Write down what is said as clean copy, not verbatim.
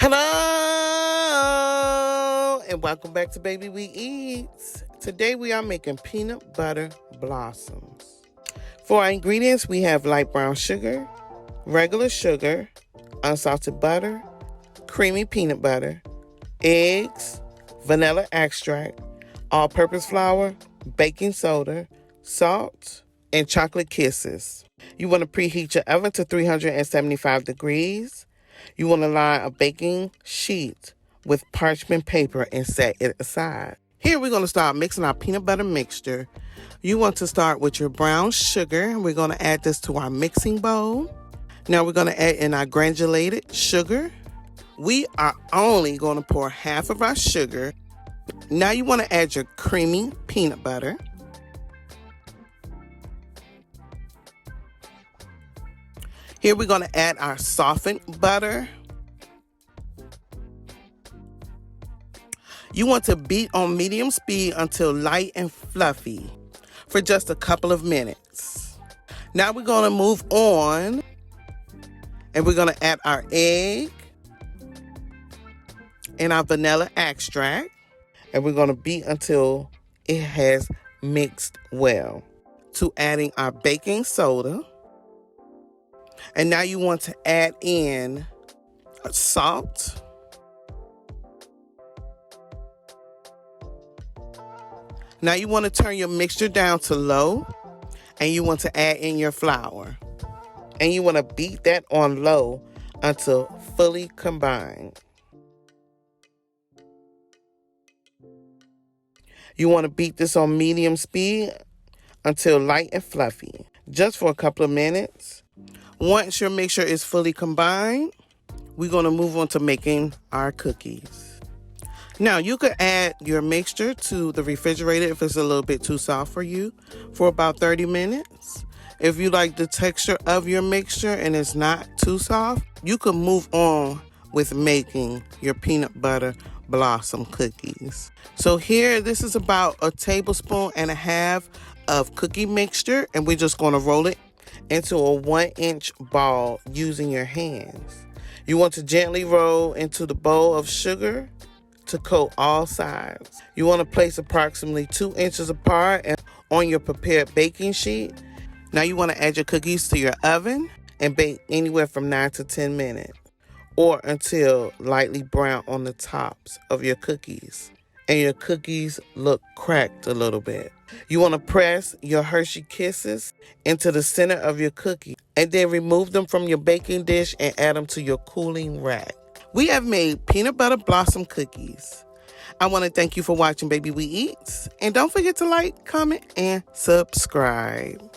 Hello and welcome back to Baby We Eats. Today we are making peanut butter blossoms. For our ingredients, we have light brown sugar, regular sugar, unsalted butter, creamy peanut butter, eggs, vanilla extract, all-purpose flour, baking soda, salt, and chocolate kisses. You want to preheat your oven to 375 degrees. You want to line a baking sheet with parchment paper and set it aside. Here we're going to start mixing our peanut butter mixture. You want to start with your brown sugar. We're going to add this to our mixing bowl. Now we're going to add in our granulated sugar. We are only going to pour half of our sugar. Now you want to add your creamy peanut butter. Here we're going to add our softened butter. You want to beat on medium speed until light and fluffy for just a couple of minutes. Now we're going to move on and we're going to add our egg and our vanilla extract. And we're going to beat until it has mixed well. To adding our baking soda. And now you want to add in salt. Now you want to turn your mixture down to low. And you want to add in your flour. And you want to beat that on low until fully combined. You want to beat this on medium speed until light and fluffy. Just for a couple of minutes. Once your mixture is fully combined, we're going to move on to making our cookies. Now, you could add your mixture to the refrigerator if it's a little bit too soft for you for about 30 minutes. If you like the texture of your mixture and it's not too soft, you can move on with making your peanut butter blossom cookies. So here, this is about 1.5 tablespoons of cookie mixture, and we're just going to roll it into a 1-inch ball using your hands. You want to gently roll into the bowl of sugar to coat all sides. You want to place approximately 2 inches apart and on your prepared baking sheet. Now you want to add your cookies to your oven and bake anywhere from 9 to 10 minutes or until lightly brown on the tops of your cookies and your cookies look cracked a little bit. You want to press your Hershey Kisses into the center of your cookie and then remove them from your baking dish and add them to your cooling rack. We have made peanut butter blossom cookies. I want to thank you for watching Baby We Eats, and don't forget to like, comment, and subscribe.